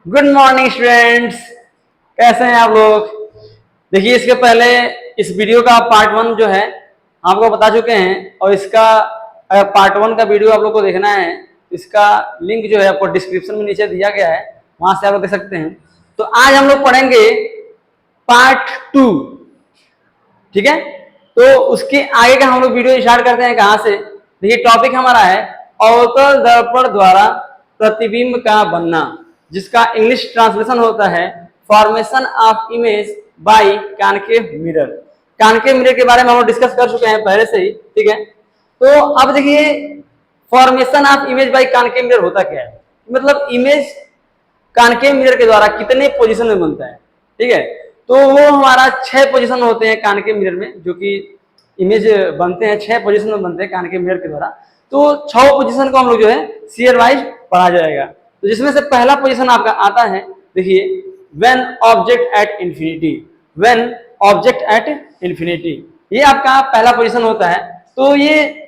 Good morning students. कैसे हैं आप लोग? देखिए, इसके पहले इस वीडियो का पार्ट वन जो है आपको बता चुके हैं, और इसका पार्ट वन का वीडियो आप लोग को देखना है, इसका लिंक जो है आपको डिस्क्रिप्शन में नीचे दिया गया है, वहां से आप लोग देख सकते हैं। तो आज हम लोग पढ़ेंगे पार्ट टू। ठीक है, तो उसके आगे का हम लोग वीडियो स्टार्ट करते हैं। कहां से? देखिए, टॉपिक हमारा है अवतल दर्पण द्वारा प्रतिबिंब का बनना, जिसका इंग्लिश ट्रांसलेशन होता है formation of image by concave mirror. Concave mirror के बारे में हम लोग डिस्कस कर चुके हैं पहले से ही। ठीक है, तो अब देखिए, formation of image by concave mirror होता क्या है। मतलब इमेज कॉनकेव मिरर के द्वारा कितने पोजीशन में बनता है। ठीक है, तो वो हमारा 6 पोजीशन होते हैं कॉनकेव मिरर में, जो कि इमेज बनते हैं 6 पोजीशन में बनते हैं कॉनकेव मिरर के द्वारा। तो 6 पोजीशन को हम लोग जो है सीरियल वाइज पढ़ा जाएगा। तो जिसमें से पहला पोजीशन आपका आता है, देखिए, when object at infinity. When object at infinity, ये आपका पहला पोजीशन होता है। तो ये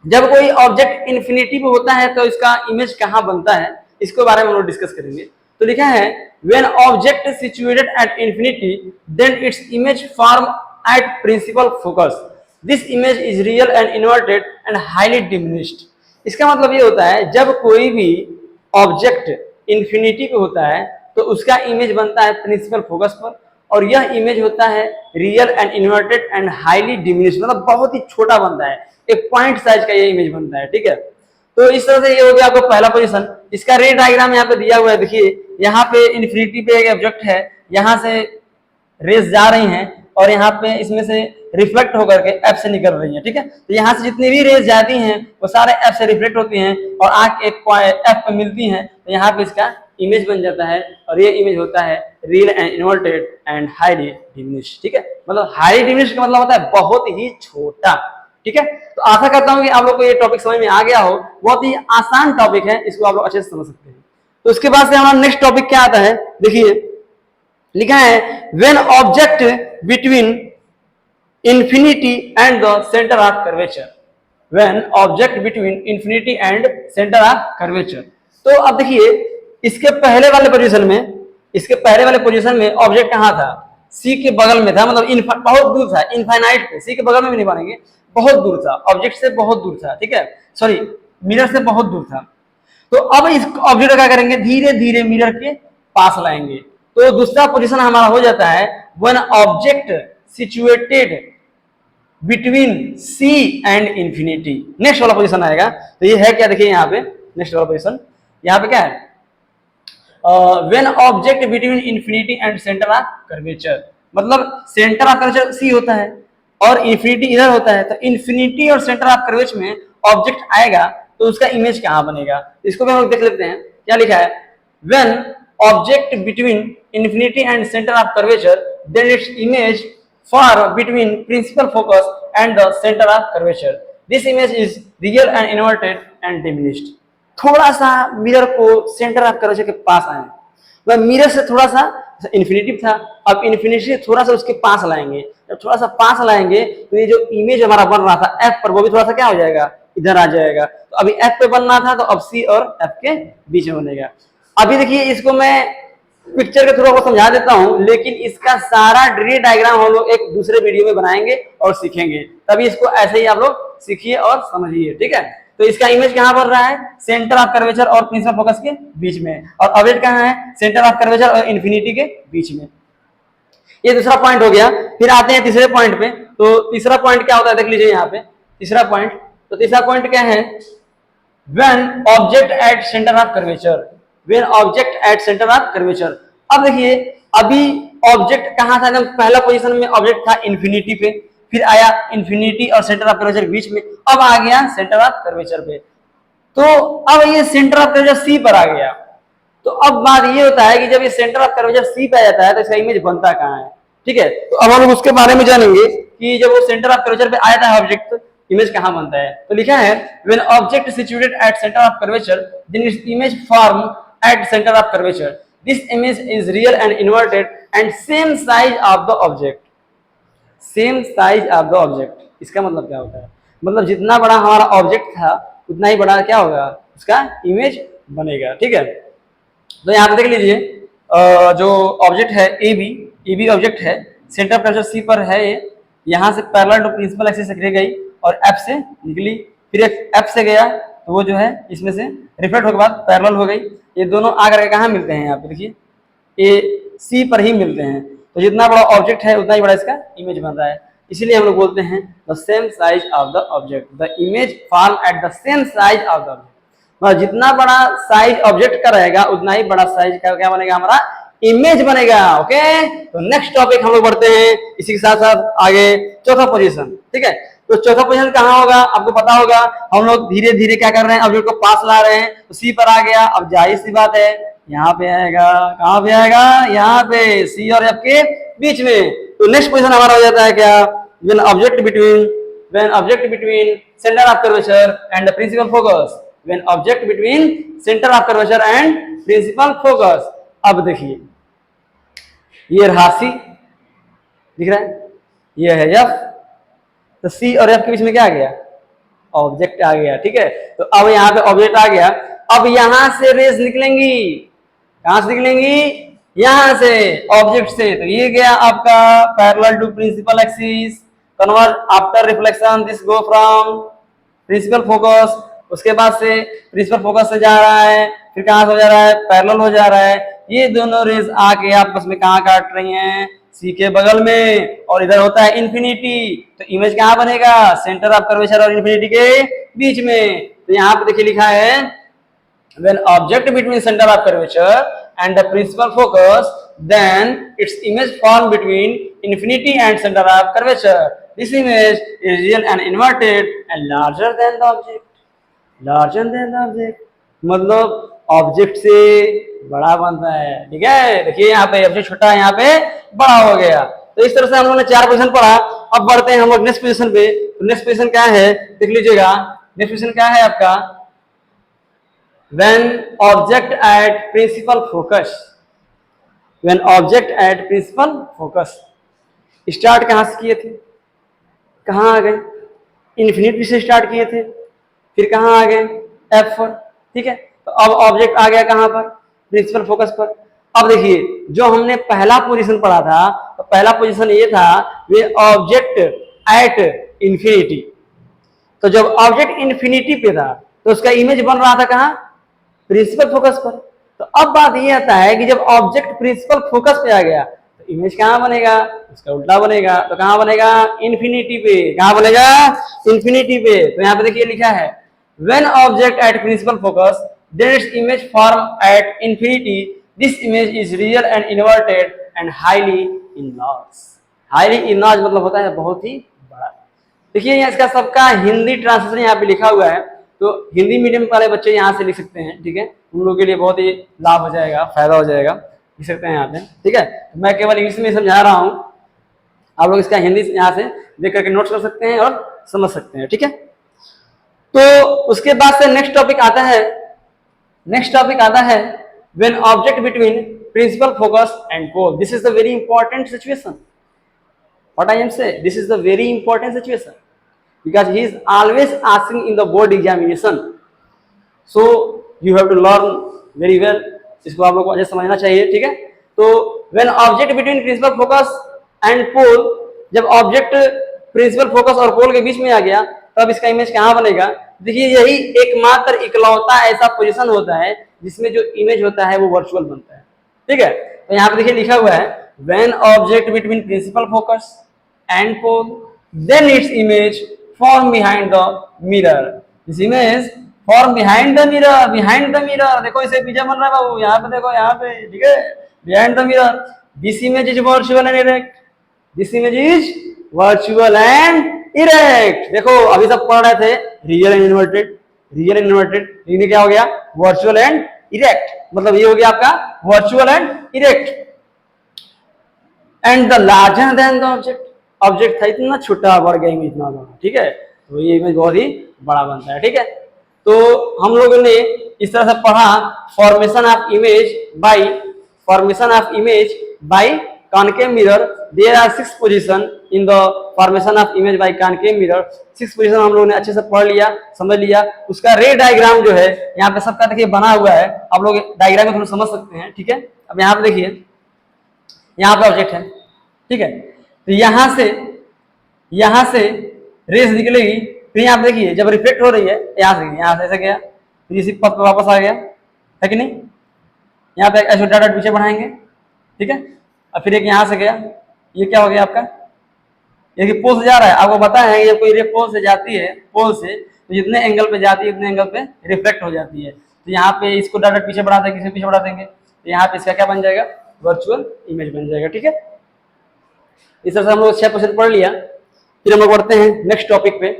जब कोई ऑब्जेक्ट इंफिनिटी पे होता है तो इसका इमेज कहाँ बनता है, इसके बारे में हम लोग डिस्कस करेंगे। तो लिखा है when object situated at infinity then its image form at principal focus. This image is real and inverted and highly diminished. इसका मतलब ये होता है जब कोई भी ऑब्जेक्ट इंफिनिटी पे होता है तो उसका इमेज बनता है प्रिंसिपल फोकस पर, और यह इमेज होता है real and inverted and highly diminished, मतलब बहुत ही छोटा बनता है, एक पॉइंट साइज का ये इमेज बनता है। ठीक है, तो इस तरह से ये हो गया आपको पहला पोजीशन। इसका रे डायग्राम यहाँ पे दिया हुआ है। देखिए, यहाँ पे इन्फिनिटी पे एक ऑब्जेक्ट है, यहाँ से रेस जा रही हैं और यहाँ पे इसमें से रिफ्लेक्ट होकर के एफ से निकल रही है। ठीक है, तो यहाँ से जितनी भी रेस जाती हैं वो सारे एफ से रिफ्लेक्ट होती हैं और आके एक एफ पे मिलती हैं, तो यहाँ पे इसका इमेज बन जाता है, और ये इमेज होता है real and inverted and highly diminished. ठीक है, मतलब हाईली डिमिनिश्ड का मतलब होता है बहुत ही छोटा। ठीक है, तो आशा करता हूँ कि आप लोग को ये टॉपिक समझ में आ गया हो। बहुत ही आसान टॉपिक है, इसको आप लोग अच्छे से समझ सकते हैं। तो उसके बाद से हमारा नेक्स्ट टॉपिक क्या आता है, देखिए, लिखा है when object between infinity and the centre of curvature. When object between infinity and centre of curvature. तो अब देखिए, इसके पहले वाले पोजीशन में ऑब्जेक्ट कहाँ था? सी के बगल में था, मतलब बहुत दूर था, इनफाइनाइट पे। सी के बगल में भी नहीं मानेंगे, बहुत दूर था, ऑब्जेक्ट से बहुत दूर था। ठीक है, सॉरी, मिरर से बहुत दूर था। तो अब इस ऑब्जेक्ट क्या करेंगे, धीरे धीरे मिरर के पास लाएंगे। तो दूसरा पोजीशन हमारा हो जाता है when object situated between C and infinity. Next वाला पोजीशन आएगा, तो ये है क्या, देखिए यहाँ पे नेक्स्ट वाला पोजीशन, यहाँ पे क्या है, when object between infinity and centre of curvature. मतलब सेंटर ऑफ कर्वेचर सी होता है और इंफिनिटी इधर होता है, तो इंफिनिटी और सेंटर ऑफ कर्वेचर में ऑब्जेक्ट आएगा तो उसका इमेज कहाँ बनेगा, इसको भी हम लोग देख लेते हैं। क्या लिखा है, when object between infinity and centre of curvature then its image for between principal focus and the centre of curvature. This image is real and inverted and diminished. थोड़ा सा मिरर को सेंटर ऑफ कर्वेचर के पास आए, मतलब mirror से थोड़ा सा infinity था, अब इन्फिनिटी से थोड़ा सा उसके पास लाएंगे। जब थोड़ा सा पास लाएंगे तो ये जो इमेज हमारा बन रहा था एफ पर, वो भी थोड़ा सा क्या हो जाएगा, इधर आ जाएगा। तो अभी एफ पे बनना था, तो अब सी और एफ के बीच में बनेगा। अभी देखिए, इसको मैं पिक्चर के थ्रू आपको समझा देता हूं, लेकिन इसका सारा रे डायग्राम हम लोग एक दूसरे वीडियो में बनाएंगे और सीखेंगे, तभी इसको ऐसे ही आप लोग सीखिए और समझिए। ठीक है, तो इसका इमेज कहां बन रहा है, सेंटर ऑफ कर्वेचर और प्रिंसिपल फोकस के बीच में, और ऑब्जेक्ट कहां है, सेंटर ऑफ कर्वेचर और इंफिनिटी के बीच में। ये दूसरा पॉइंट हो गया। फिर आते हैं तीसरे पॉइंट पे। तो तीसरा पॉइंट क्या होता है, देख लीजिए यहाँ पे तीसरा पॉइंट। तो तीसरा पॉइंट क्या है, when object at centre of curvature. When object at centre of curvature. अब देखिए, अभी ऑब्जेक्ट कहां था, पहला पोजीशन में ऑब्जेक्ट था इंफिनिटी पे, फिर आया इंफिनिटी और सेंटर ऑफ कर्वेचर के बीच में, अब आ गया सेंटर ऑफ कर्वेचर पे। तो अब ये सेंटर ऑफ कर्वेचर सी पर आ गया। तो अब बात ये होता है कि जब ये सेंटर ऑफ कर्वेचर सी पे आ जाता है तो इसका इमेज बनता कहाँ है। ठीक है, तो अब हम लोग उसके बारे में जानेंगे कि जब वो सेंटर ऑफ कर्वेचर पे आया था ऑब्जेक्ट, तो इमेज कहाँ बनता है। तो लिखा है when object situated at centre of curvature then its image form at centre of curvature. This image is real and inverted and same size of the object. Same size of the object, इसका मतलब क्या होता है, मतलब जितना बड़ा हमारा object था उतना ही बड़ा क्या होगा, उसका इमेज बनेगा। ठीक है, तो यहाँ पे देख लीजिए जो ऑब्जेक्ट है ए बी ऑब्जेक्ट है, सेंटर प्रेशर सी पर है ये, यहाँ से पैरेलल टू प्रिंसिपल एक्सिस से गई और एफ से निकली, फिर एक एफ से गया तो वो जो है इसमें से रिफ्लेक्ट होने के बाद पैरेलल हो गई। ये दोनों आकर के कहाँ मिलते हैं, यहाँ पे देखिए ए सी पर ही मिलते हैं। तो जितना बड़ा ऑब्जेक्ट है उतना ही बड़ा इसका इमेज बन रहा है, इसीलिए हम लोग बोलते हैं the same size of the object, the image form at the same size of the object. मतलब जितना बड़ा साइज ऑब्जेक्ट का रहेगा उतना ही बड़ा साइज का क्या बनेगा, हमारा इमेज बनेगा। ओके, तो नेक्स्ट टॉपिक हम लोग बढ़ते हैं इसी के साथ साथ आगे, चौथा पोजीशन। ठीक है, तो चौथा पोजीशन कहाँ होगा आपको पता होगा। हम लोग धीरे धीरे क्या कर रहे हैं, ऑब्जेक्ट को पास ला रहे हैं, तो सी पर आ गया। अब जाहिर सी बात है यहाँ पे आएगा, कहाँ पे आएगा, यहाँ पे सी और एफ के बीच में। तो नेक्स्ट पोजीशन हमारा हो जाता है क्या, when object between center of curvature and the principal focus, when object between center of curvature and principal focus। अब देखिए ये रहा सी, दिख रहा है, ये है एफ, तो सी और एफ के बीच में क्या आ गया, ऑब्जेक्ट आ गया। ठीक है, तो अब यहाँ पे ऑब्जेक्ट आ गया। अब यहां से रेज निकलेंगी, कहां से निकलेंगी, यहां से ऑब्जेक्ट से। तो ये गया आपका parallel to principal axis, convert after reflection this go from principal focus, उसके बाद से प्रिंसिपल फोकस से जा रहा है, फिर कहां से हो जा रहा है, पैरेलल हो जा रहा है। ये दोनों रेज आके आपस में कहां काट रही हैं, सी के बगल में, और इधर होता है इन्फिनिटी। तो इमेज कहां बनेगा, सेंटर ऑफ कर्वेचर और इन्फिनिटी के बीच में। तो यहाँ पे देखिए लिखा है when object between center of curvature and the principal focus, then its image formed between infinity and center of curvature. This image is real and inverted and larger than the object. Larger than the object मतलब object से बड़ा बनता है। ठीक है, देखिए यहाँ पे ऑब्जेक्ट छोटा है, यहाँ पे बड़ा हो गया। तो इस तरह से हम लोगों ने 4 पोजीशन पढ़ा। अब बढ़ते हैं हम लोग नेक्स्ट पोजीशन पे। नेक्स्ट पोजीशन क्या है देख लीजिएगा, नेक्स्ट पोजीशन क्या है आपका, when object at principal focus, when object at principal focus। Start कहां से किए थे, कहां आ गए, इन्फिनिटी से स्टार्ट किए थे, फिर कहां आ गए, एफ पर। ठीक है, तो अब ऑब्जेक्ट आ गया कहां पर, प्रिंसिपल फोकस पर। अब देखिए जो हमने पहला पोजीशन पढ़ा था, तो पहला पोजीशन ये था वे ऑब्जेक्ट एट इन्फिनिटी। तो जब ऑब्जेक्ट इन्फिनिटी पे था तो उसका इमेज बन रहा था कहां, प्रिंसिपल फोकस पर। तो अब बात ये आता है कि जब ऑब्जेक्ट प्रिंसिपल फोकस पे आ गया तो इमेज कहां बनेगा, उसका उल्टा बनेगा। तो कहां बनेगा, इन्फिनिटी पे। कहां बनेगा, इन्फिनिटी पे। तो यहाँ पे देखिए लिखा है when object at principal focus then its image form at infinity, this image is real and inverted and highly enlarged। highly enlarged मतलब होता है बहुत ही बड़ा। देखिए यहाँ इसका सबका हिंदी ट्रांसलेशन यहाँ पे लिखा हुआ है, तो हिंदी मीडियम वाले बच्चे यहाँ से लिख सकते हैं। ठीक है, उन लोगों के लिए बहुत ही लाभ हो जाएगा, फायदा हो जाएगा, लिख सकते हैं यहाँ पे। ठीक है, मैं केवल इंग्लिश में समझा रहा हूँ, आप लोग इसका हिंदी यहाँ से देख करके नोट कर सकते हैं और समझ सकते हैं। ठीक है, तो उसके बाद से नेक्स्ट टॉपिक आता है, नेक्स्ट टॉपिक आता है when object between principal focus and pole. This is the very important situation, what I am say, this is the very important situation because he is always asking in the board examination, so you have to learn very well। इसको आप लोग को अच्छे समझना चाहिए। ठीक है, तो when object between principal focus and pole, जब ऑब्जेक्ट प्रिंसिपल फोकस और पोल के बीच में आ गया तब इसका इमेज कहाँ बनेगा। देखिए यही एकमात्र इकलौता ऐसा पोजीशन होता है जिसमें जो इमेज होता है वो वर्चुअल बनता है। ठीक है, तो यहाँ पे देखिए लिखा हुआ है when object between principal focus and pole then its image form behind the mirror, this image form behind the mirror, behind the mirror। देखो इसे पीछे बन रहा है बाबू, यहाँ पे देखो, यहाँ पे। ठीक है, behind the mirror, this image is virtual and erect, this image is virtual and erect। देखो अभी सब पढ़ रहे थे real and inverted, real and inverted, लेकिन क्या हो गया, वर्चुअल एंड इरेक्ट। मतलब ये हो गया आपका virtual and erect. And the larger than the object, object था इतना छोटा, बढ़ गया इमेज इतना बड़ा। ठीक है, तो ये इमेज बहुत ही बड़ा बनता है। ठीक है, तो हम लोगों ने इस तरह से पढ़ा formation of image by, formation of image by concave mirror. There are 6 position in the formation of image by concave mirror. 6 position हम लोगों ने अच्छे से पढ़ लिया, समझ लिया। उसका रे डायग्राम जो है यहाँ पे सबका देखिए बना हुआ है, आप लोग डायग्राम में थोड़ा समझ सकते हैं, ठीक है। अब यहाँ पे देखिए, यहाँ पे ऑब्जेक्ट है, ठीक है। तो यहाँ से रेस निकलेगी, फिर यहाँ पे देखिए जब रिफ्लेक्ट हो रही है यहाँ से ऐसे गया, फिर इसी पथ पे वापस आ गया, है कि नहीं। यहाँ पे ऐसे डॉट पीछे बढ़ाएंगे, ठीक है। और फिर एक यहाँ से गया, ये क्या हो गया आपका, ये पोल से जा रहा है। आपको पता है ये कोई रे पोल से जाती है, पोल से तो जितने एंगल पे जाती है उतने एंगल पे रिफ्लेक्ट हो जाती है। तो यहाँ पे इसको डॉट पीछे बढ़ा देंगे, किसी पीछे बढ़ा देंगे, तो यहाँ पे इसका क्या बन जाएगा, वर्चुअल इमेज बन जाएगा, ठीक है। इस तरह से हम लोग 6% पढ़ लिया। फिर हम लोग बढ़ते हैं नेक्स्ट टॉपिक पे।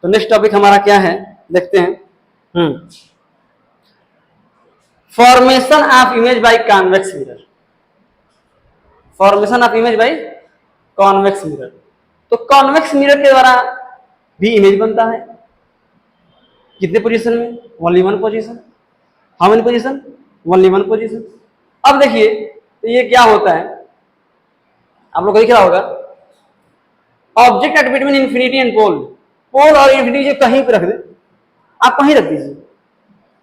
तो नेक्स्ट टॉपिक हमारा क्या है, देखते हैं। Formation of image by convex mirror. Formation of image by convex mirror. तो कॉन्वेक्स मिरर के द्वारा भी इमेज बनता है। कितने पोजीशन में, only 1 position. How many position, only 1 position. अब देखिए तो ये क्या होता है, आप लोग को दिख रहा होगा, object at between infinity and pole. Pole और इंफिनिटी जो कहीं पे रख दे, आप कहीं रख दीजिए,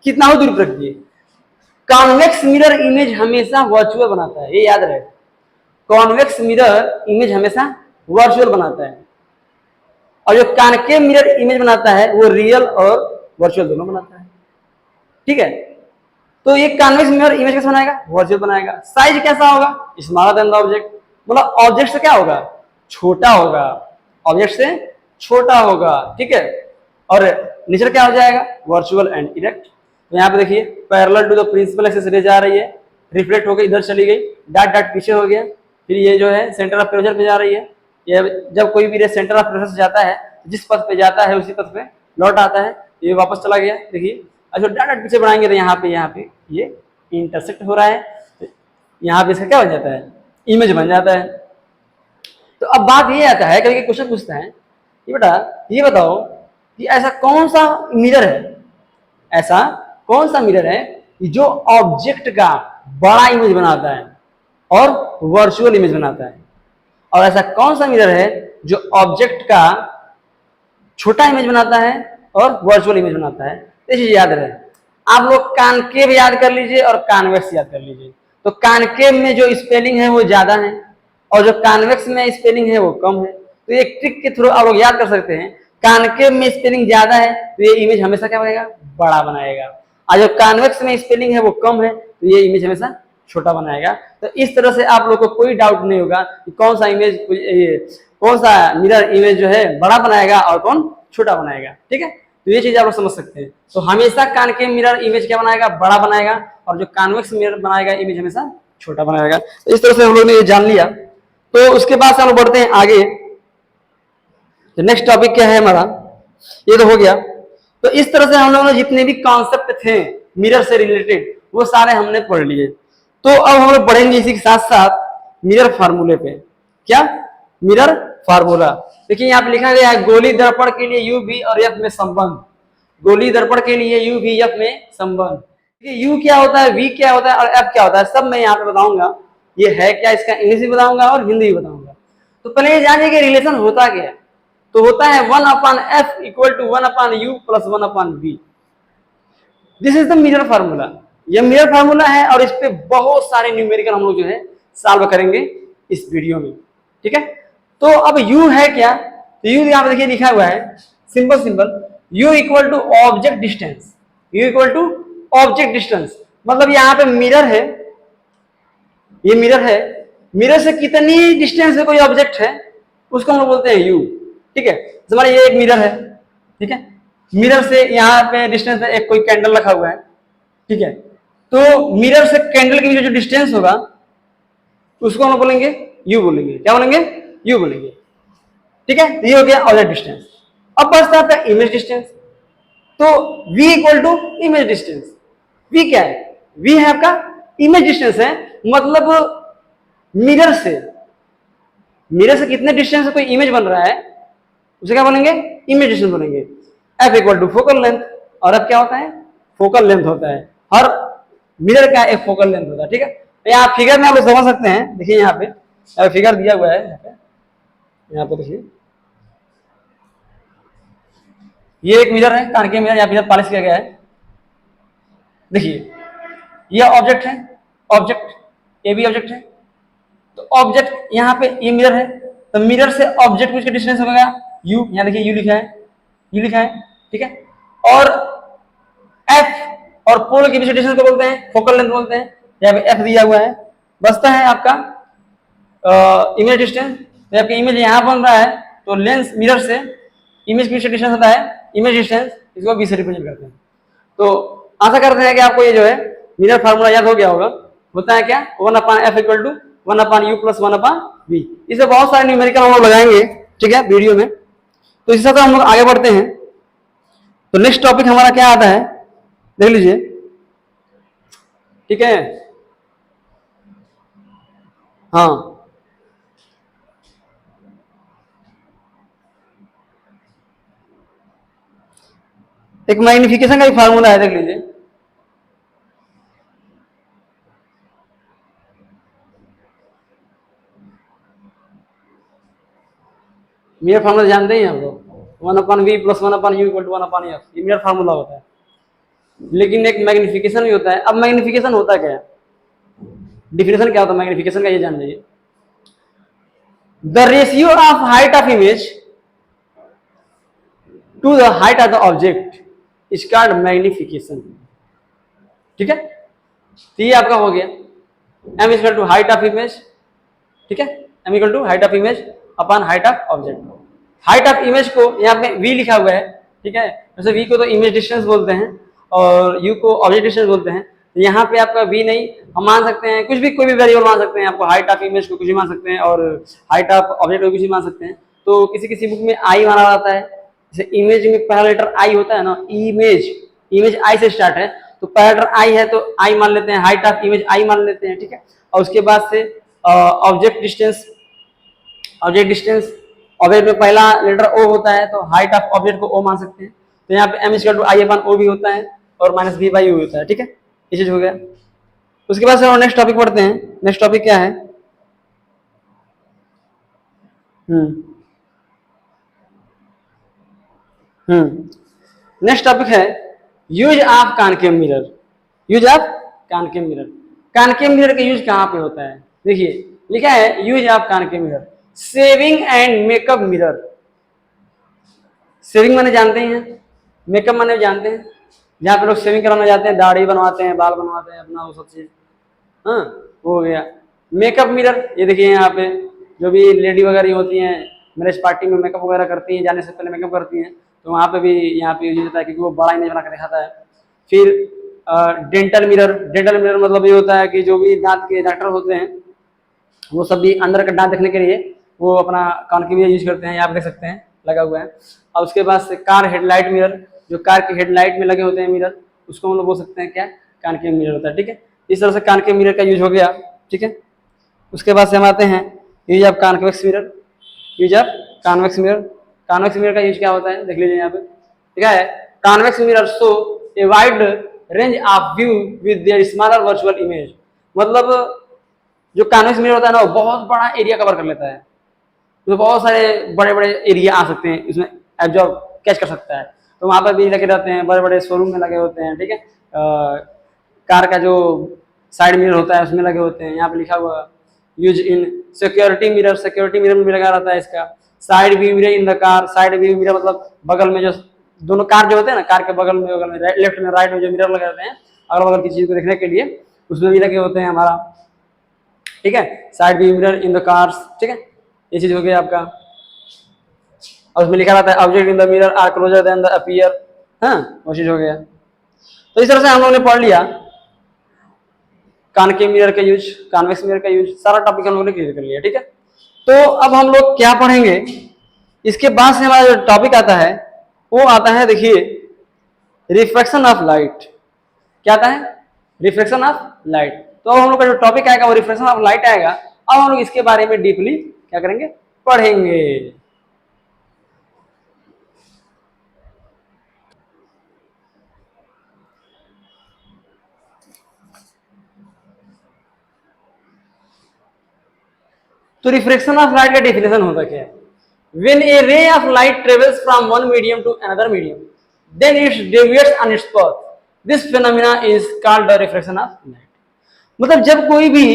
कितना हो दूर पर रखिए, कॉन्वेक्स मिरर इमेज हमेशा वर्चुअल बनाता है, ये याद रहे। कॉन्वेक्स मिरर इमेज हमेशा वर्चुअल बनाता है, और जो कॉनकेव मिरर इमेज बनाता है वो रियल और वर्चुअल दोनों बनाता है, ठीक है। तो ये कॉन्वेक्स मिरर इमेज कैसे बनाएगा, वर्चुअल बनाएगा। साइज कैसा होगा, स्मॉलर देन द ऑब्जेक्ट, मतलब ऑब्जेक्ट से क्या होगा, छोटा होगा, ऑब्जेक्ट से छोटा होगा, ठीक है। और नेचर क्या हो जाएगा, वर्चुअल एंड इरेक्ट। तो यहाँ पे देखिए parallel to the principal axis ray जा रही है, रिफ्लेक्ट होकर इधर चली गई, डॉट डॉट पीछे हो गया, फिर ये जो है सेंटर ऑफ प्रेशर पे जा रही है। ये जब कोई भी रे सेंटर ऑफ प्रेशर से जाता है, जिस पथ पे जाता है उसी पथ पे लौट आता है, ये वापस चला गया, देखिए। अच्छा डॉट डॉट पीछे बढ़ाएंगे तो यहाँ पे ये इंटरसेक्ट हो रहा है, तो यहाँ पे इसका क्या बन जाता है, इमेज बन जाता है। तो अब बात ये आता है, कभी क्वेश्चन पूछता है कि बेटा ये बताओ कि ऐसा कौन सा मिरर है, ऐसा कौन सा मिरर है जो ऑब्जेक्ट का बड़ा इमेज बनाता है और वर्चुअल इमेज बनाता है, और ऐसा कौन सा मिरर है जो ऑब्जेक्ट का छोटा इमेज बनाता है और वर्चुअल इमेज बनाता है। ये चीज याद रहे। आप लोग कॉनकेव याद कर लीजिए और कॉन्वेक्स याद कर लीजिए। तो कॉनकेव में जो स्पेलिंग है वो ज्यादा है और जो कॉन्वेक्स में स्पेलिंग है वो कम है। तो एक ट्रिक के थ्रू आप लोग याद कर सकते हैं, कॉनकेव में स्पेलिंग ज्यादा है तो ये इमेज हमेशा क्या बनेगा, बड़ा बनाएगा, और जो कॉन्वेक्स में स्पेलिंग है वो कम है तो ये इमेज हमेशा छोटा बनाएगा। तो इस तरह से आप लोग को कोई डाउट नहीं होगा कि कौन सा इमेज, कौन सा मिरर इमेज जो है बड़ा बनाएगा और कौन छोटा बनाएगा, ठीक है। तो ये चीज आप लोग समझ सकते हैं। तो हमेशा कॉनकेव मिरर इमेज क्या बनाएगा, बड़ा बनाएगा, और जो कॉन्वेक्स मिरर बनाएगा इमेज हमेशा छोटा बनाएगा। तो इस तरह से हम लोग ने ये जान लिया। तो उसके बाद हम लोग बढ़ते हैं आगे। तो नेक्स्ट टॉपिक क्या है हमारा, ये तो हो गया। तो इस तरह से हम लोगों ने जितने भी कॉन्सेप्ट थे मिरर से रिलेटेड वो सारे हमने पढ़ लिए। तो अब हम लोग पढ़ेंगे इसी के साथ साथ मिरर फार्मूले पे। क्या, मिरर फार्मूला। देखिए यहाँ पे लिखा गया है गोली दर्पण के लिए यू वी और एफ में संबंध। गोली दर्पण के लिए यू वी एफ में संबंध। यू क्या होता है, वी क्या होता है और एफ क्या होता है, सब मैं यहाँ पे बताऊंगा। ये है क्या, इसका इंग्लिश भी बताऊंगा और हिंदी भी बताऊंगा। तो पहले ये जानिए कि रिलेशन होता क्या है। तो होता है 1/f equal to 1/u plus 1/v। This is the mirror formula. ये मिरर फार्मूला है और इस पे बहुत सारे न्यूमेरिकल हम लोग जो है सॉल्व करेंगे इस वीडियो में, ठीक है। तो अब u है क्या, तो u यहाँ पे देखिए लिखा हुआ है simple u equal to object distance. u equal to object distance मतलब यहाँ पे मिरर है, ये मिरर है, मिरर से कितनी डिस्टेंस पे कोई ऑब्जेक्ट है उसको हम लोग बोलते हैं u, ठीक है। हमारा ये एक मिरर है, ठीक है। मिरर से यहाँ पे डिस्टेंस पे एक कोई कैंडल रखा हुआ है, ठीक है। तो मिरर से कैंडल के बीच जो डिस्टेंस होगा उसको हम बोलेंगे u बोलेंगे। क्या बोलेंगे, u बोलेंगे, ठीक है। ये हो गया ऑब्जेक्ट डिस्टेंस। अब बचता है आपका इमेज डिस्टेंस। तो v equal to image distance. v क्या है, v है आपका इमेज डिस्टेंस है, मतलब मिरर से कितने डिस्टेंस से कोई इमेज बन रहा है उसे क्या बोलेंगे, इमेज डिस्टेंस बोलेंगे। f equal to focal length, और f क्या होता है, फोकल लेंथ होता है। हर मिरर का एक फोकल लेंथ होता है, ठीक है। तो यहाँ फिगर में आप लोग समझ सकते हैं, देखिए यहाँ पे फिगर दिया हुआ है, यहाँ पे यहाँ पर देखिए, ये एक मिरर है, कान के मिरर, यहाँ पे पॉलिश किया गया है। देखिए ये ऑब्जेक्ट है, ऑब्जेक्ट, ये भी ऑब्जेक्ट है। तो ऑब्जेक्ट यहाँ पे ये मिरर है, तो मिरर से ऑब्जेक्ट कुछ का डिस्टेंस होगा यू, यहाँ देखिए यू लिखा है, यू लिखा है, ठीक है। और एफ और पोल के बीच डिस्टेंस को बोलते हैं फोकल लेंथ बोलते हैं, यहाँ पे एफ दिया हुआ है। बचता है आपका इमेज डिस्टेंस, तो आपकी इमेज यहाँ बन रहा है, तो लेंस मिरर से इमेज के बीच डिस्टेंस होता है इमेज डिस्टेंस, इसको बी से रिप्रेजेंट करते हैं। तो आशा करते हैं कि आपको ये जो है मिरर फार्मूला याद हो गया होगा। होता है क्या, 1/f equal to 1/u plus 1/v। इसे बहुत सारे न्यूमेरिकल हम लोग लगाएंगे, ठीक है, वीडियो में। तो इसी तरह हम लोग आगे बढ़ते हैं। तो नेक्स्ट टॉपिक हमारा क्या आता है, देख लीजिए, ठीक है। हाँ, एक मैग्निफिकेशन का एक फार्मूला है, देख लीजिए। मिरर फार्मूला जानते ही हैं आप लोग, 1/v plus 1/u equal to 1/f, ये मिरर फार्मूला होता है। लेकिन एक मैग्निफिकेशन भी होता है। अब मैग्निफिकेशन होता क्या है, डिफिनेशन क्या होता है मैग्निफिकेशन का, ये जान लीजिए। The ratio of height of image to the height of the object is called magnification, ठीक है। तो ये आपका हो गया m equal to height of image, ठीक है, m equal to height of image upon height of object. Height of image को यहाँ पे v लिखा हुआ है, ठीक है। वैसे v को तो इमेज डिस्टेंस बोलते हैं और u को ऑब्जेक्ट डिस्टेंस बोलते हैं। तो यहाँ पे आपका v नहीं, हम मान सकते हैं कुछ भी, कोई भी वेरिएबल मान सकते हैं। आपको हाइट ऑफ इमेज को कुछ भी मान सकते हैं और हाइट ऑफ ऑब्जेक्ट को कुछ भी मान सकते हैं। तो किसी किसी बुक में आई माना जाता है, जैसे इमेज में पहला लेटर आई होता है ना, इमेज, इमेज आई से स्टार्ट है, तो पहला लेटर आई है तो आई मान लेते हैं, हाइट ऑफ इमेज आई मान लेते हैं, ठीक है। और उसके बाद से object distance, object distance, object में पहला लेटर ओ होता है तो हाइट ऑफ ऑब्जेक्ट को ओ मान सकते हैं। तो यहाँ पे M equal to I upon O भी होता है और माइनस बी बाई यू होता है, ठीक है। ये चीज हो गया। उसके बाद से हम नेक्स्ट टॉपिक पढ़ते हैं। नेक्स्ट टॉपिक क्या है, नेक्स्ट टॉपिक है use of concave mirror. Use of concave mirror, concave mirror का यूज कहाँ पे होता है, देखिए लिखा है use of concave mirror, saving and makeup mirror. Saving माने जानते हैं, मेकअप माने जानते हैं, जहाँ पे लोग सेविंग कराना जाते हैं, दाढ़ी बनवाते हैं, बाल बनवाते हैं अपना, वो सब चीज, हाँ वो हो गया। मेकअप मिरर, ये देखिए यहाँ पे जो भी लेडी वगैरह होती हैं मैरिज पार्टी में मेकअप वगैरह करती हैं, जाने से पहले मेकअप करती हैं, तो वहाँ पे भी यहाँ पे यूज होता है क्योंकि वो बड़ा इमेज बना कर दिखाता है। फिर डेंटल मिरर, डेंटल मिरर मतलब ये होता है कि जो भी दांत के डॉक्टर होते हैं वो सब भी अंदर का दांत देखने के लिए वो अपना कान के मिरर यूज करते हैं, यहाँ पे देख सकते हैं लगा हुआ है। और उसके बाद से कार हेडलाइट मिरर, जो कार की हेडलाइट में लगे होते हैं मिरर, उसको हम लोग बोल सकते हैं क्या, कान के मिरर होता है, ठीक है। इस तरह से कान के मिरर का यूज हो गया, ठीक है। उसके बाद से हम आते हैं use of convex mirror. Use of convex mirror, convex mirror का यूज क्या होता है देख लीजिए यहाँ पे, ठीक है। Convex mirror show a wide range of view with their smaller virtual image, मतलब जो कॉन्वेक्स मिरर होता है ना वो बहुत बड़ा एरिया कवर कर लेता है, तो बहुत सारे बड़े बड़े एरिया आ सकते हैं इसमें, एब्जॉर्ब कैच कर सकता है। तो वहाँ पर भी लगे रहते हैं, बड़े बड़े शोरूम में लगे होते हैं, ठीक है। कार का जो साइड मिरर होता है उसमें लगे होते हैं, यहाँ पे लिखा हुआ use in security mirror, security mirror में भी लगा रहता है इसका। Side view mirror in the car, side view mirror मतलब बगल में जो दोनों कार जो होते हैं ना, कार के बगल में लेफ्ट में राइट में जो मिरर लगे रहते हैं अगल बगल की चीज को देखने के लिए, उसमें भी लगे होते हैं हमारा, ठीक है। Side view mirror in the cars, ठीक है, ये चीज हो गया आपका। और उसमें लिखा रहता है object in the mirror are closer than the appear, हाँ वो चीज हो गया। तो इस तरह से हम लोगों ने पढ़ लिया कॉनकेव मिरर का यूज, कॉन्वेक्स मिरर का यूज, सारा टॉपिक हम लोगों ने क्लियर कर लिया, ठीक है। तो अब हम लोग क्या पढ़ेंगे, इसके बाद से हमारा जो टॉपिक आता है वो आता है, देखिए रिफ्लेक्शन ऑफ लाइट। क्या आता है, रिफ्लेक्शन ऑफ लाइट। तो अब हम लोग का जो टॉपिक आएगा वो रिफ्लेक्शन ऑफ लाइट आएगा। अब हम लोग इसके बारे में डीपली क्या करेंगे, पढ़ेंगे। तो रिफ्लेक्शन ऑफ लाइट का डेफिनेशन होता क्या है, when a ray of light travels from one medium to another medium, then it deviates on its path. This phenomena is called the refraction of light. मतलब जब कोई भी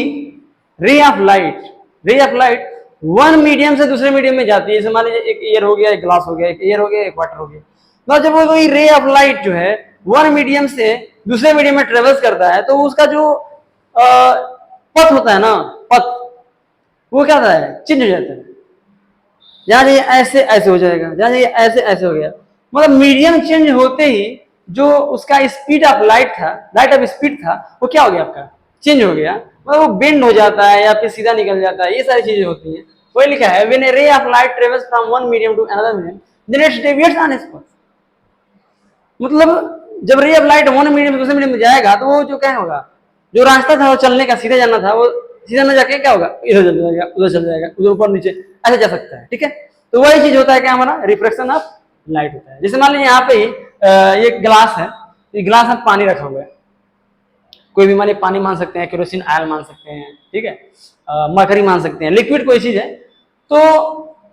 रे ऑफ लाइट वन मीडियम से दूसरे मीडियम में जाती है, जैसे मान लीजिए एक एयर हो गया, एक ग्लास हो गया, एक एयर हो गया, एक वाटर हो गया, मतलब जब कोई रे ऑफ लाइट जो है वन मीडियम से दूसरे मीडियम में ट्रेवल्स करता है, तो उसका जो पथ होता है ना, पथ वो क्या होता है, चेंज हो जाता है। जहां ये ऐसे ऐसे हो जाएगा, जहां ये ऐसे ऐसे हो गया, मतलब मीडियम चेंज होते ही जो उसका स्पीड ऑफ लाइट था, लाइट ऑफ स्पीड था, वो क्या हो गया, आपका चेंज हो गया, मतलब वो बेंड हो जाता है या फिर सीधा निकल जाता है, ये सारी चीजें होती हैं। वही लिखा है when a ray of light travels from one medium to another medium then it deviates on its path. मतलब जब रे ऑफ लाइट वन मीडियम से दूसरे मीडियम में जाएगा, तो वो जो क्या होगा, जो रास्ता था वो चलने का, सीधा जाना था, वो सीधा न जाके क्या होगा, इधर चल जाएगा, उधर चल जाएगा, उधर ऊपर नीचे ऐसे जा सकता है। ठीक है, तो वही चीज होता है क्या, हमारा रिफ्लेक्शन ऑफ लाइट होता है। जैसे मान लीजिए यहाँ पे ही ये ग्लास है, ये ग्लास में पानी रखा हुआ है, कोई भी माने पानी मान सकते हैं, केरोसिन ऑयल मान सकते हैं, ठीक है, मरकरी मान सकते हैं, लिक्विड कोई चीज है। तो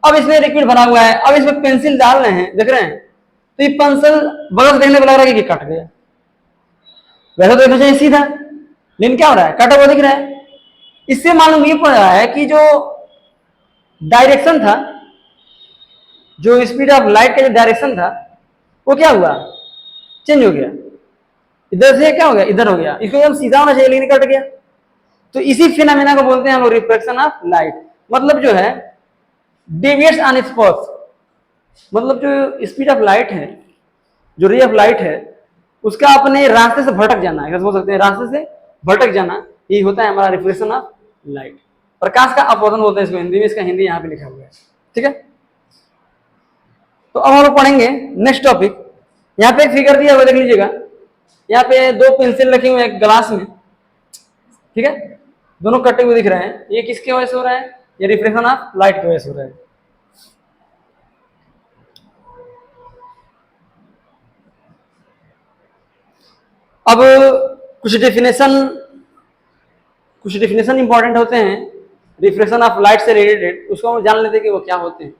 अब इसमें लिक्विड भरा हुआ है, अब इसमें पेंसिल डाल रहे हैं, देख रहे हैं, तो ये पेंसिल बगल से देखने को लग रहा है कि कट गया, वैसे तो देखना चाहिए सीधा, लेकिन क्या हो रहा है, कटा हुआ दिख रहा है। इससे मालूम ये पड़ रहा है कि जो डायरेक्शन था, जो स्पीड ऑफ लाइट का जो डायरेक्शन था, वो क्या हुआ, चेंज हो गया, इधर से क्या हो गया, इधर हो गया, इसको हम सीधा होना चाहिए लेकिन कट गया। तो इसी फिनोमेना को बोलते हैं हम लोग रिफ्लेक्शन ऑफ लाइट। मतलब जो है डेविएट्स ऑन इट्स पाथ, मतलब जो स्पीड ऑफ लाइट है, जो रे ऑफ लाइट है, उसका अपने रास्ते से भटक जाना है, बोल सकते हैं रास्ते से भटक जाना, ये होता है हमारा रिफ्लेक्शन ऑफ लाइट। प्रकाश का अपवर्तन बोलते हैं इसको हिंदी में, इसका हिंदी यहाँ पे लिखा हुआ है। ठीक है, तो अब हम लोग पढ़ेंगे नेक्स्ट टॉपिक। यहाँ पे एक फिगर दिया हुआ देख लीजिएगा, यहाँ पे दो पेंसिल रखे हुए हैं ग्लास में, ठीक है, दोनों कटे हुए दिख रहे हैं, ये किसके वजह से हो रहा है, ये रिफ्लेक्शन ऑफ लाइट की वजह से हो रहा है। अब कुछ डेफिनेशन इंपॉर्टेंट होते हैं रिफ्लेक्शन ऑफ लाइट से रिलेटेड, उसको हम जान लेते हैं कि वो क्या होते हैं।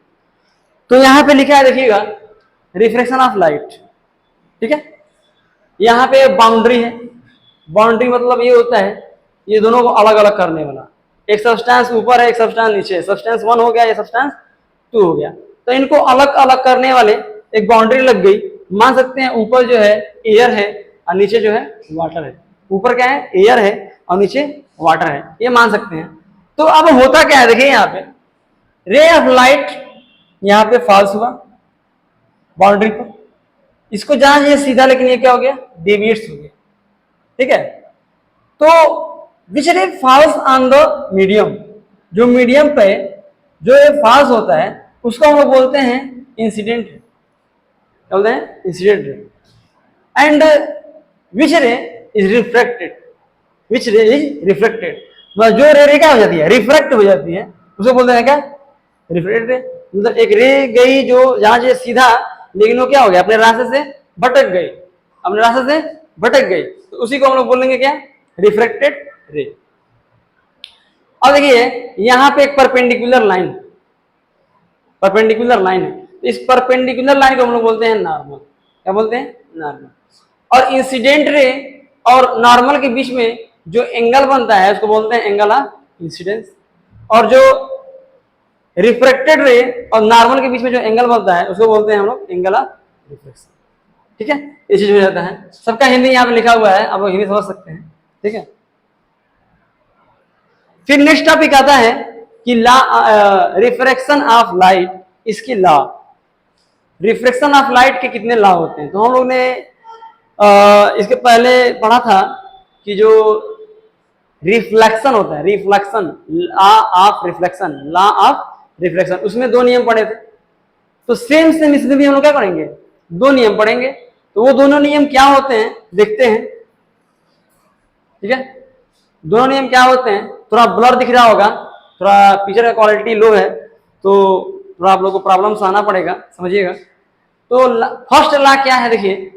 तो यहाँ पे लिखा है, देखिएगा, रिफ्लेक्शन ऑफ लाइट, ठीक है, यहाँ पे बाउंड्री है, बाउंड्री मतलब ये होता है ये दोनों को अलग अलग करने वाला, एक सब्सटेंस ऊपर है, एक सब्सटेंस नीचे है, सब्सटेंस 1 हो गया, ये सब्सटेंस 2 हो गया, तो इनको अलग अलग करने वाले एक बाउंड्री लग गई। मान सकते हैं ऊपर जो है एयर है और नीचे जो है वाटर है, ऊपर क्या है, एयर है और नीचे वाटर है, ये मान सकते हैं। तो अब होता क्या है, देखिए यहाँ पे रे ऑफ लाइट यहाँ पे फॉल्स हुआ बाउंड्री पर, इसको जहां ये सीधा, लेकिन ये क्या हो गया, डेविएट्स हो गया। ठीक है, तो विच रे फॉल्स ऑन द मीडियम, जो मीडियम पे जो ये फॉल्स होता है उसको हम लोग बोलते हैं इंसिडेंट रे, क्या बोलते हैं, इंसिडेंट रे। एंड विच रे इज रिफ्रैक्टेड, विच रे इज रिफ्लेक्टेड, मतलब जो रे क्या हो जाती है, रिफ्रैक्ट हो जाती है, उसको बोलते हैं क्या, रिफ्लेक्टेड रे। मतलब एक रे गई जो जहां से सीधा, लेकिन वो क्या हो गया, अपने रास्ते से भटक गई, अपने रास्ते से भटक गई, तो उसी को हम लोग बोलेंगे क्या, रिफ्रैक्टेड रे। अब देखिए यहां पे एक परपेंडिकुलर लाइन है, इस परपेंडिकुलर लाइन को हम लोग बोलते हैं नॉर्मल, क्या बोलते हैं, नॉर्मल। और इंसिडेंट रे और नॉर्मल के बीच में जो एंगल बनता है उसको बोलते हैं एंगल ऑफ इंसिडेंस, और जो रिफ्रैक्टेड रे और नॉर्मल के बीच में जो एंगल बनता है उसको बोलते हैं हम लोग एंगल ऑफ रिफ्लेक्शन। ठीक है, ये चीज हो जाता है, सबका हिंदी यहाँ पे लिखा हुआ है, आप हिंदी समझ सकते हैं। ठीक है, फिर नेक्स्ट टॉपिक आता है कि ला रिफ्रैक्शन ऑफ लाइट, इसकी लॉ, रिफ्रैक्शन ऑफ लाइट के कितने लॉ होते हैं। तो हम लोग ने इसके पहले पढ़ा था कि जो रिफ्लेक्शन होता है, reflection, law of reflection, law of reflection, उसमें 2 नियम पढ़े थे। तो सेम इसमें भी हम लोग क्या पढ़ेंगे, 2 नियम पढ़ेंगे। तो वो दोनों नियम क्या होते हैं देखते हैं। ठीक है, दोनों नियम क्या होते हैं, थोड़ा ब्लर दिख रहा होगा, थोड़ा पिक्चर का क्वालिटी लो है, तो थोड़ा आप लोग को प्रॉब्लम से आना पड़ेगा, समझिएगा। तो फर्स्ट लॉ क्या है, देखिए,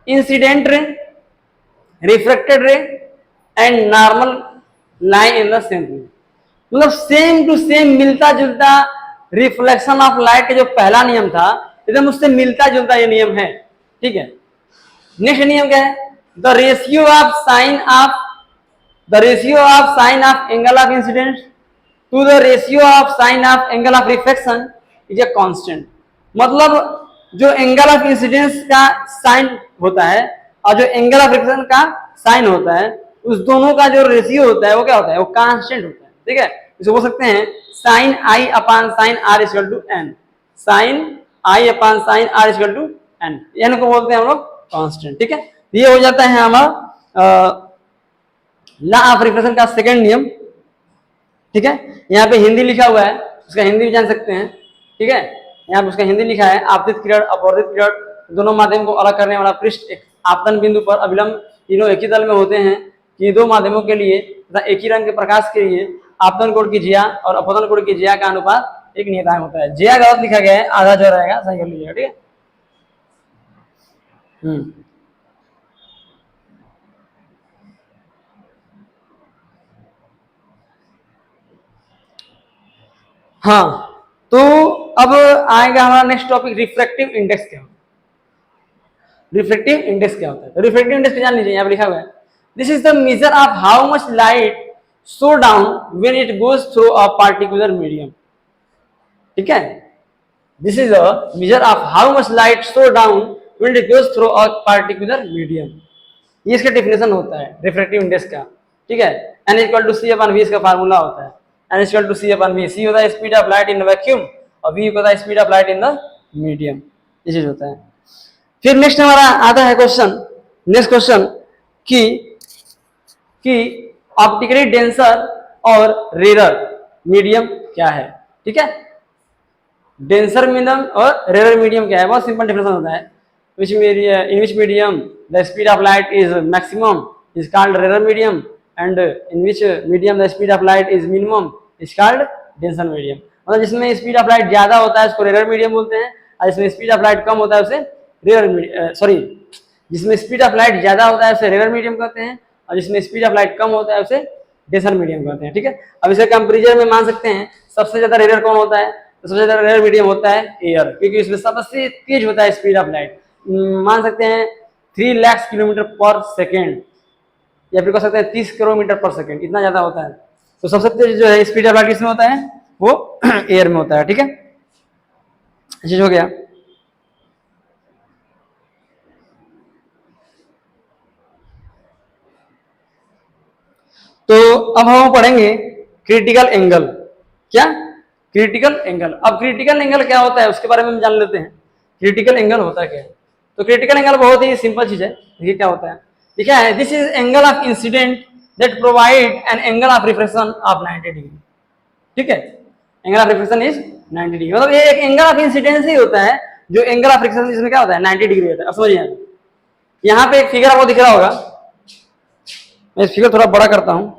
इंसिडेंट रे, रिफ्रैक्टेड रे and normal lie in the same way, मतलब सेम टू सेम, मिलता जुलता रिफ्लेक्शन ऑफ लाइट का जो पहला नियम था एकदम उससे मिलता जुलता ये नियम है, ठीक है। नेक्स्ट नियम क्या है? The ratio of sine of angle of incidence to the ratio of sine of angle of reflection is a constant. मतलब जो एंगल ऑफ इंसिडेंस का साइन होता है और जो एंगल ऑफ रिफ्लेक्शन का साइन होता है, उस दोनों का जो रेशियो होता है वो क्या होता है? वो कांस्टेंट होता है, ठीक है। इसे बोल सकते हैं sine I upon sine R equal to N, sine I upon sine R equal to N, N को बोलते हैं हम लोग कांस्टेंट, ठीक है। ये हो जाता है हमारा लॉ ऑफ रिफ्लेक्शन का सेकंड नियम, ठीक है। यहाँ पे हिंदी लिखा हुआ है, उसका हिंदी भी जान सकते हैं, ठीक है। यहाँ पे उसका हिंदी लिखा है आपतित किरण अपवर्तित किरण दोनों माध्यम को अलग करने वाला पृष्ठ एक आपतन बिंदु पर अभिलंब तीनों एक ही तल में होते हैं कि दो माध्यमों के लिए तथा एक ही रंग के प्रकाश के लिए आपतन कोण की जिया और अपवर्तन कोण की जिया का अनुपात एक नियतांक होता है। जिया गलत लिखा गया है, आधा जो रहेगा सही कर लीजिएगा, ठीक है। हाँ, तो अब आएगा हमारा नेक्स्ट टॉपिक रिफ्रैक्टिव इंडेक्स क्या होता है। रिफ्रैक्टिव इंडेक्स क्या होता है? रिफ्रैक्टिव इंडेक्स जान लीजिए, यहाँ पे लिखा हुआ है this is the measure of how much light show down when it goes through a particular medium, ठीक है। This is the measure of how much light show down when it goes through a particular medium. ये इसका definition होता है refractive index का, ठीक है। n equal to C upon V इसका फार्मूला होता है, n equal to C upon V. C होता है speed of light in vacuum और वी होता है speed of light in the medium, ये चीज होता है। फिर नेक्स्ट हमारा आता है क्वेश्चन, नेक्स्ट क्वेश्चन कि ऑप्टिकली डेंसर और रेयर मीडियम क्या है, ठीक है। डेंसर मीडियम और रेयर मीडियम क्या है? बहुत सिंपल डेफिनेशन होता है in which medium the speed of light is maximum is called rarer medium and in which medium the speed of light is minimum is called denser medium। मतलब जिसमें speed of light ज्यादा होता है उसको rare medium बोलते हैं और जिसमें स्पीड ऑफ लाइट कम होता है उसे जिसमें स्पीड ऑफ लाइट ज्यादा होता है उसे रेयर मीडियम कहते हैं और जिसमें स्पीड ऑफ लाइट कम होता है उसे डेंसर मीडियम कहते हैं, ठीक है। अब इसे कंपेरिजन में मान सकते हैं सबसे ज्यादा रेयर कौन होता है? तो सबसे ज्यादा रेयर मीडियम होता है एयर, क्योंकि इसमें सबसे तेज होता है स्पीड ऑफ लाइट। मान सकते हैं 3 लाख किलोमीटर पर सेकेंड या फिर कह सकते हैं 30 किलोमीटर पर सेकेंड, इतना ज्यादा होता है। तो सबसे तेज जो है स्पीड ऑफ लाइट किसमें होता है? वो एयर में होता है, ठीक है। चीज हो गया। तो अब हम पढ़ेंगे क्रिटिकल एंगल। क्या? Critical angle. अब क्रिटिकल एंगल क्या होता है उसके बारे में हम जान लेते हैं। क्रिटिकल एंगल होता है क्या? तो क्रिटिकल एंगल बहुत ही सिंपल चीज है। देखिए क्या होता है, देखिए है this is angle of incident that provide an angle of reflection of 90 degree, ठीक है। Angle of reflection is 90 degree, मतलब ये एक एंगल ऑफ इंसिडेंस ही होता है जो एंगल ऑफ रिफ्लेक्शन इसमें क्या होता है 90 डिग्री होता है। अब समझिए यहाँ पे एक फिगर आपको दिख रहा होगा, मैं इस फिगर थोड़ा बड़ा करता हूँ,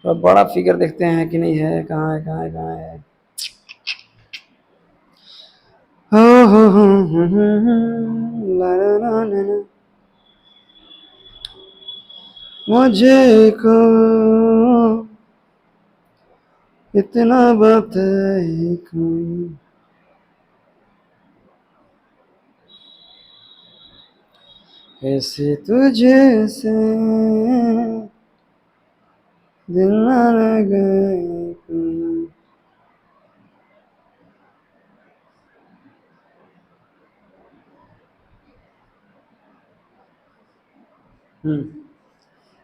तो बड़ा फिगर देखते हैं कि नहीं है, कहाँ है कहाँ है कहाँ है। मुझे को इतना बताए कोई, ऐसे तुझे से दिल न लगे कोई।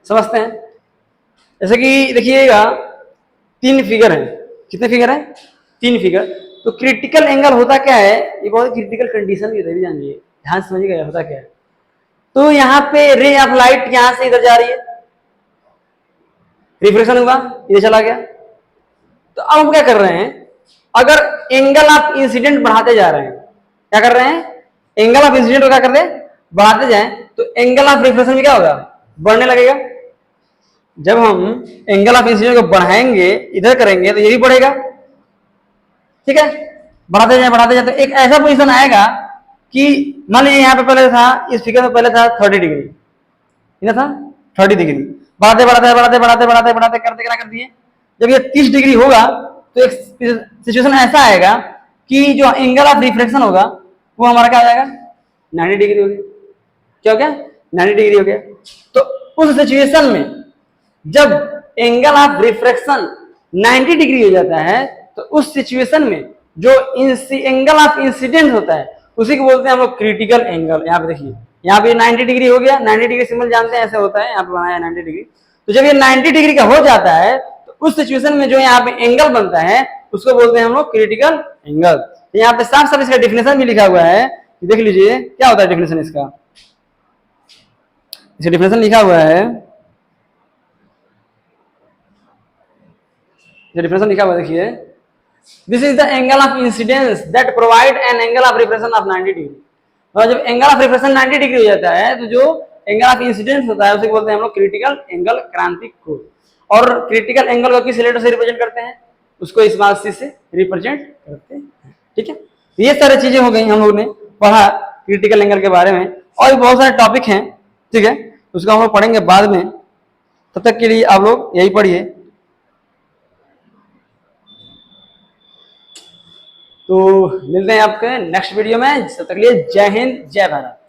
समझते हैं? जैसे कि देखिएगा 3 फिगर है। कितने फिगर है? 3 फिगर। तो क्रिटिकल एंगल होता क्या है? ये बहुत क्रिटिकल कंडीशन भी होता है, जानिए, ध्यान समझिएगा होता क्या है। तो यहाँ पे रे ऑफ लाइट यहां से इधर जा रही है, रिफ्लेक्शन हुआ, इधर चला गया। तो अब हम क्या कर रहे हैं, अगर एंगल ऑफ इंसिडेंट बढ़ाते जा रहे हैं, क्या कर रहे हैं? एंगल ऑफ इंसिडेंट को क्या कर रहे हैं? बढ़ाते जाएं, तो एंगल ऑफ रिफ्लेक्शन में क्या होगा? बढ़ने लगेगा। जब हम एंगल ऑफ इंसिडेंट को बढ़ाएंगे, इधर करेंगे, तो ये भी बढ़ेगा, ठीक है। बढ़ाते जाए तो एक ऐसा पोजीशन आएगा कि मान लीजिए यहाँ पे पहले था, इस फिगर में पहले था 30 डिग्री, इधर था 30 डिग्री। बढ़ाते करते क्या कर दिए, जब ये 30 डिग्री होगा तो एक सिचुएशन ऐसा आएगा कि जो एंगल ऑफ रिफ्लेक्शन होगा वो हमारा क्या हो जाएगा, 90 डिग्री हो गया। क्या हो गया, 90 डिग्री हो गया। तो उस सिचुएशन में जब एंगल ऑफ रिफ्रैक्शन 90 डिग्री हो जाता है तो उस सिचुएशन में जो एंगल ऑफ इंसिडेंट होता है उसी को बोलते हैं हम लोग क्रिटिकल एंगल। यहाँ पे देखिए, यहाँ पे 90 डिग्री हो गया, 90 डिग्री सिंबल जानते हैं ऐसे होता है, यहाँ पे बनाया 90 डिग्री। तो जब ये 90 डिग्री का हो जाता है तो उस सिचुएशन में जो यहाँ पे एंगल बनता है उसको बोलते हैं हम लोग क्रिटिकल एंगल। तो यहाँ पे साफ साफ इसका डेफिनेशन भी लिखा हुआ है, देख लीजिए क्या होता है डेफिनेशन इसका। इसका डेफिनेशन लिखा हुआ है, डिफरेंस लिखा हुआ देखिए, this is the angle of incidence that provide an angle of reflection of 90 degree. और जब एंगल ऑफ रिफ्लेक्शन 90 डिग्री हो जाता है तो जो एंगल ऑफ इंसिडेंस होता है उसे बोलते हैं हम लोग क्रिटिकल एंगल क्रांतिक कोण। और क्रिटिकल एंगल को किस लेटर से रिप्रेजेंट करते हैं, उसको स्मॉल सी से रिप्रेजेंट करते हैं। ठीक है, ये सारी चीजें हो गई, हम लोग ने पढ़ा क्रिटिकल एंगल के बारे में। और भी बहुत सारे टॉपिक हैं, ठीक है, उसको हम लोग पढ़ेंगे बाद में। तब तक के लिए आप लोग यही पढ़िए। तो मिलते हैं आपके नेक्स्ट वीडियो में, तब तक के लिए जय हिंद जय भारत।